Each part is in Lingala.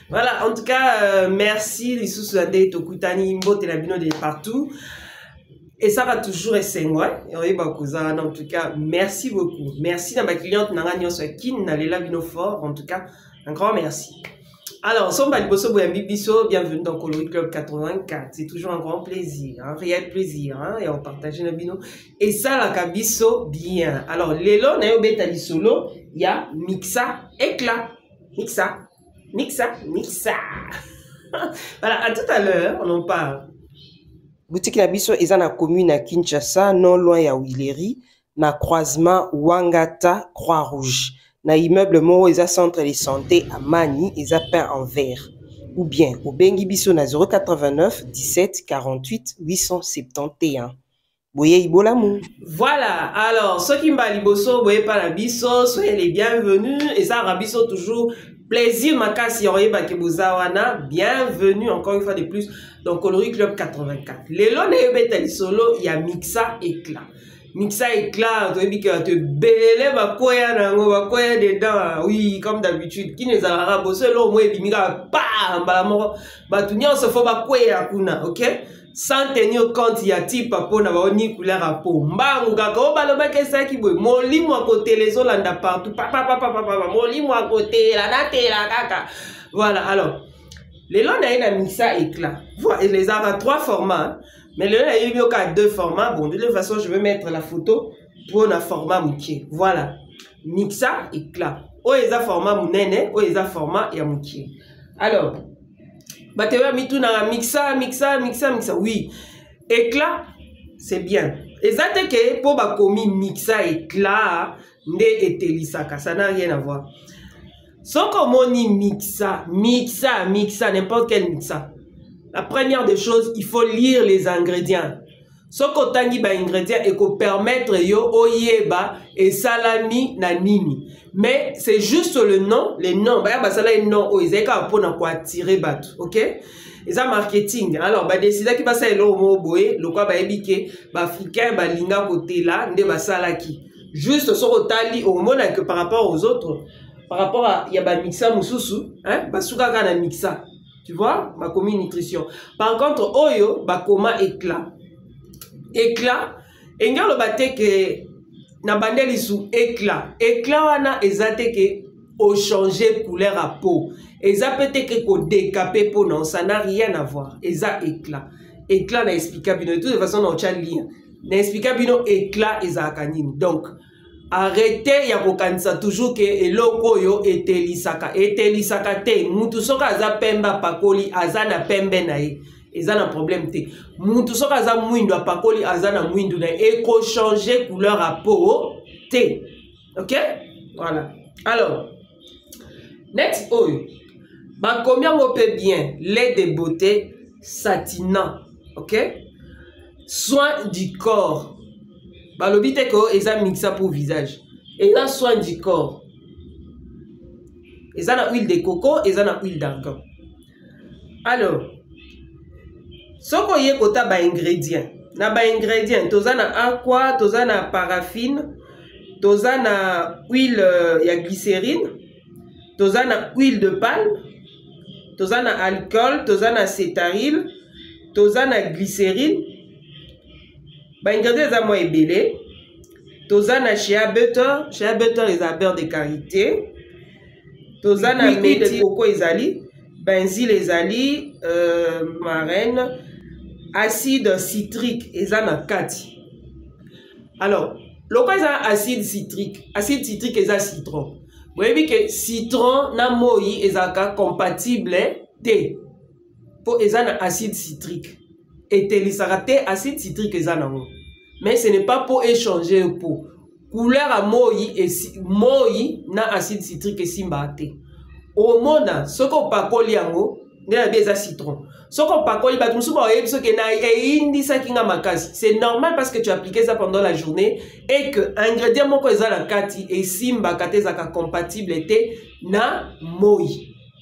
Voilà, en tout cas, merci les sous-soldés Tokutani Mbote la bino de partout. Et ça va toujours être en tout cas, merci beaucoup. Merci à ma cliente Nanganyo Swakin, Nalela Bino Fort. En tout cas, un grand merci. Alors, Somba Liboso Boyambibiso, bienvenue dans Coloris Club 84. C'est toujours un grand plaisir, un réel plaisir, hein, et on partage nos bino. Et ça, la Kabiso, bien. Alors, Lélo, Nayo Betali Solo, il y a Mixa, Éclat. Mixa, Mixa, Mixa. Voilà, à tout à l'heure, on en parle. Boutique Nabiso, ils ont la commune à Kinshasa, non loin ya Willery, na croisement Wangata, Croix-Rouge. Na immeuble Moro, ils ont centre de santé à Mani, ils ont peint en vert. Ou bien, au Bengi Biso, na 089 17 48 871. Boye Ibolamou. Voilà, alors, ceux qui m'ont liboso, boye pas la biso, soyez les bienvenus. Et ça, rabiso toujours plaisir, makasi, wana. Bienvenue encore une fois de plus dans Coloris Club 84. Les lots de solo, il y a Mixa Éclat. Mixa Éclat, tu dis que tu belé, bakoya dedans, oui, comme d'habitude. Qui ne a pas bossé, l'eau, moi, et bimiga, bam, balamoro, batunia, se faut bakoya, kuna, ok? Sans tenir compte, il y a type pour n'avoir ni couleur à peau. Mbangou kako baloba kesa ki boy. Moli mo à côté les olanda partout. Papa. Moli mo à côté la date la kaka. Voilà. Alors, les lots n'a Mixa Éclat. Voilà. Et les a trois formats. Mais le lot n'a deux formats. Bon, de toute façon, je vais mettre la photo pour un format moukier. Voilà. Mixa Éclat. O eza format mounene. O eza format ya moukier. Alors. Batewa mituna mixa. Oui. Éclat, c'est bien. Exacte que pour bakomi mixa éclat, nde etelisaka, ça n'a rien à voir. Soko moni mixa, n'importe quel mixa. La première des choses, il faut lire les ingrédients. Soko tangi ba ingrédients et ko permettre yo oyeba et salami na nini. Mais c'est juste le nom, les noms. Bah ça là les noms o izeka pour na quoi attirer bat, OK? Et ça marketing. Alors bah décider qui va ça lo mo boé, le quoi ba ebike ba africain ba linga côté là, nde ba salaki. Juste sur otali au monde que par rapport aux autres, par rapport à ya ba mixa mususu, hein? Ba suka na mixa. Tu vois? Ma commis nutrition. Par contre oyo ba koma éclat. Éclat, et nga lo bate que na bandeli sous éclat. Éclat wana ezate que au changer couleur à peau. Eza peut-être que ko décaper peau non, ça n'a rien à voir. Eza éclat. Éclat na explica bino de toute façon na ocha lien. Na explica bino éclat eza kanini. Donc arrêtez ya kokanisa toujours que eloko yo etelisaka te. Mutu soka aza pemba pakoli aza na pembe na ye. Ils ont un problème. Moutou soka za mwindo apakoli azana mwindo na eko changer couleur à peau T. OK? Voilà. Alors, next oil. Bah combien on peut bien lait de beauté satinant. OK? Soin du corps. Bah le but est que ils ont mixé pour visage. Et là soin du corps. Ils ont la huile de coco, ils ont la huile d'argan. Alors, soko ye kota ba ingrédients. Na ba ingrédients, toza na aqua, toza na paraffine, toza na huile ya glycérine, toza na huile de palme, toza na alcool, toza na cétaril, toza na glycérine. Ba ingrédients za moi ebele. Toza na shea butter is a beurre de karité. Toza na huile de coco ezali, benzyle ezali, marraine. Acide citrique, ezana kati. Alors, le quoi acide citrique est citron. Vous voyez que citron na moi ezaka compatible té. Pour ezana acide citrique. Et télisarate acide citrique ezana. Mais ce n'est pas pour échanger pour couleur à moi et moi na acide citrique et simbate. Au mona soko pakoli yango na beza citron. Soko pakoli ba tumusu ba yebiso ke na indi sa kinga makasi. C'est normal parce que tu appliquais ça pendant la journée et que ingrédient moko ezala kati et simba kateza ka compatible te na moi.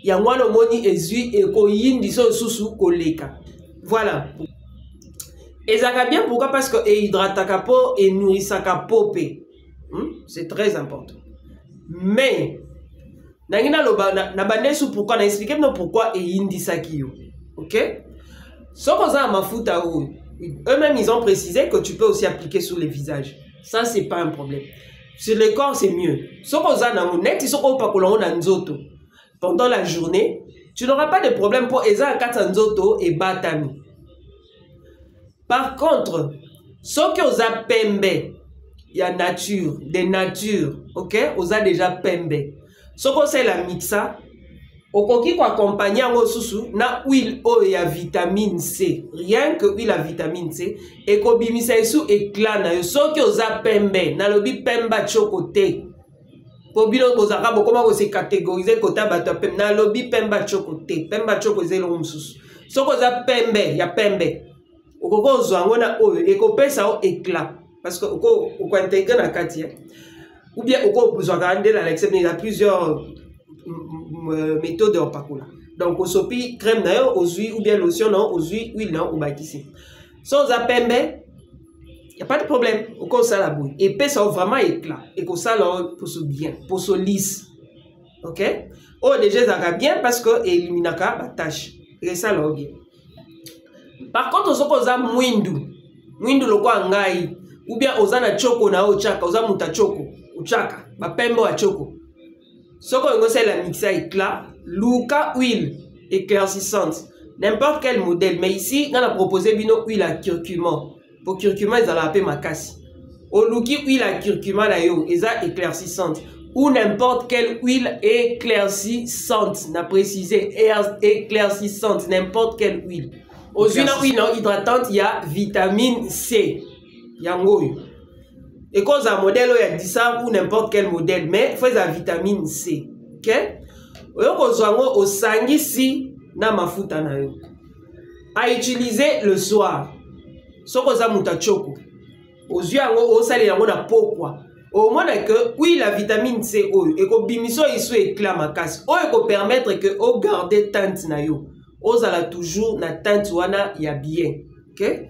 Ya ngwana moni ezui e ko yindi so susu koleka. Voilà. Ezaka bien pourquoi parce que hydrataka po et nourrissaka popé. C'est très important. Mais Nangina loba na bandesu pourquoi na expliquer non pourquoi et indi sakio. OK? Soko za mafuta ou eux-mêmes ils ont précisé que tu peux aussi appliquer sur les visages. Ça c'est pas un problème. Sur le corps c'est mieux. Soko za na net soko pa kolongo na nzoto. Pendant la journée, tu n'auras pas de problème pour eza kata nzoto et batami. Par contre, ce que oza pembe, il y a nature, des natures, ok? Oza déjà pembe. Ce que c'est la mixa, okoki ko accompagner ngo susu na huile o ya vitamine C. Rien que huile à vitamine C et ko bimisa isu éclat na yo. Ce que oza pembe, na lobi pemba chocoté. Po bino kozaka bokoma ko se catégoriser kota bato pembe, na lobi pemba chocoté. Pemba chocoté lo mususu. Ce que oza pembe, ya pembe. Okoko ozwango na oyo ekopesa o éclat parce que oko intégrer na kati ou bien oko ozwaka ndela l'exemple il y a plusieurs méthodes en pakola. Donc osopi crème na yo ozui ou bien lotion na ozui huile na obakisi. So za pembe il y a pas de problème oko ça la boue et pesa vraiment éclat et ko ça pour so bien pour so lisse. OK? Oh déjà ça va bien parce que éliminaka ba tâche et ça là bien. Par contre, soko oza mwindu lokwa ngai ou bien oza na choko na ochaka oza muta choko ochaka ba pembe wa choko. Soko ngo c'est la mixa éclat, luka huile éclaircissante, n'importe quel modèle, mais ici on a proposé bino huile à curcuma. Pour curcuma ils allaient appeler makasi. O luki huile à curcuma la yo, eza éclaircissante ou n'importe quelle huile éclaircissante, n'a précisé éclaircissante, n'importe quelle huile. Aux huiles hydratantes, il y a vitamine C. Yangoyo. Et cause un modèle, il y a 10 ou n'importe quel modèle, mais il faut la vitamine C. Ok? Au sangi si na mafuta na yo. À utiliser le soir. Ce que ça muta choko. Aux yeux au sali yango na pokwa. Au moins que oui la vitamine C et ko bimiso isu éclat makasi. O ko permettre que o garder teinte na yo. Ozala toujours na teinte wana ya bien. OK?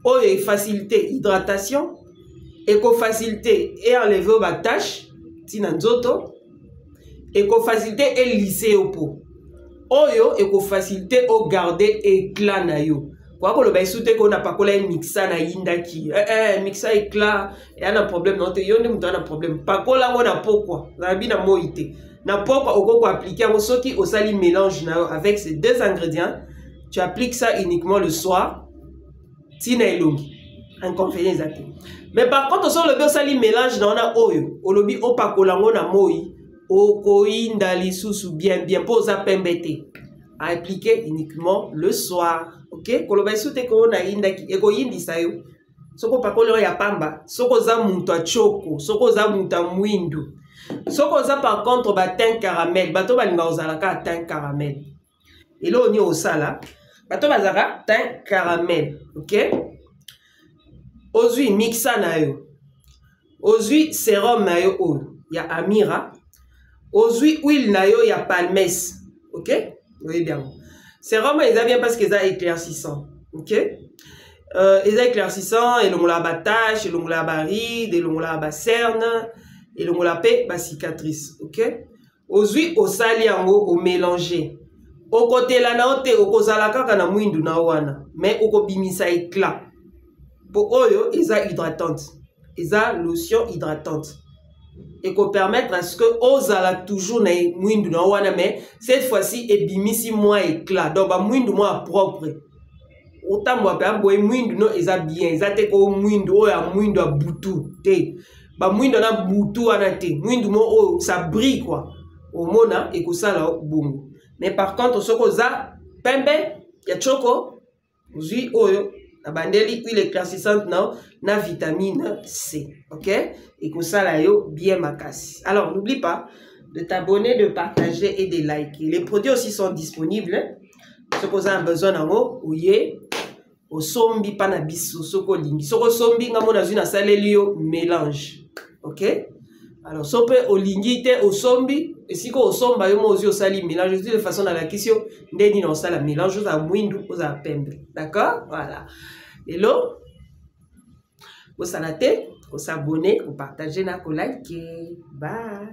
O et faciliter hydratation et ko faciliter et enlever ba tache tina nzoto et ko faciliter et lisser au peau. Oyo et ko faciliter au garder éclat na yo. Kwa ko lo ba isute ko na pakola mixa na yindaki. Mixa éclat et a un problème non te yonde muto na problème. Pakola ngona pokwa. Na bina moite. Na pokwa oko appliquer au soki au sali mélange na avec ces deux ingrédients, tu appliques ça uniquement le soir. Tina elongi. Inconvénient zate. Mais par contre sur le sali mélange na ona oyo, olobi opakola ngona moi, oko indali susu bien pose à pembete. À appliquer uniquement le soir. OK? Koloba soute ko na indaki eko yindi sayo. Soko pakola ya pamba, soko za muntu a choko, soko za muntu mwindu. Soko za par contre ba teint caramel, bato balinga ozalaka teint caramel. Et là on y au sala, bato bazaka teint caramel, OK? Ozui mixa na yo. Ozui sérum na yo o, ya Amira. Ozui huile na yo ya palmès, OK? Oui bien. Sérum ils a bien parce qu'ils a éclaircissant, OK? Ils a éclaircissant et l'on la batache, et l'on la baride, et l'on la cerne. Et l'on l'appelle ma cicatrice, ok? Ozui osali yango au mélanger. Au côté la naote au kozalaka kana mwindu na wana, mais au kobimisa éclat. Pour oyo isa hydratante, isa lotion hydratante. Et qu'on permettre à ce que ozala toujours na mwindu na wana, mais cette fois-ci et bimisi moins éclat. Donc ba mwindu moins propre. Autant moi pa boy mwindu no isa bien, isa te ko mwindu o ya mwindu a butu te. Ba mwindo na butu anate mwindu mo oh, ça brille quoi au mona et que ça là bongo. Mais par contre soko za pembe ya choko zui oyo na bandeli huile éclaircissante na vitamine C, OK? Et que ça là yo bien makasi. Alors n'oublie pas de t'abonner, de partager et de liker. Les produits aussi sont disponibles. Soko za besoin nango ouye au sombi pana biso soko lingi soko sombi ngamo na zuna salelio mélange. OK? Alors, si on peut au lingite, au sombi, et si on somba, on aussi au sali mélange de façon dans la question, n'eni non ça la mélange aux amouindou aux apembe. D'accord? Voilà. Et là, vous s'arrêtez, vous s'abonnez, vous partagez, vous likez. Bye.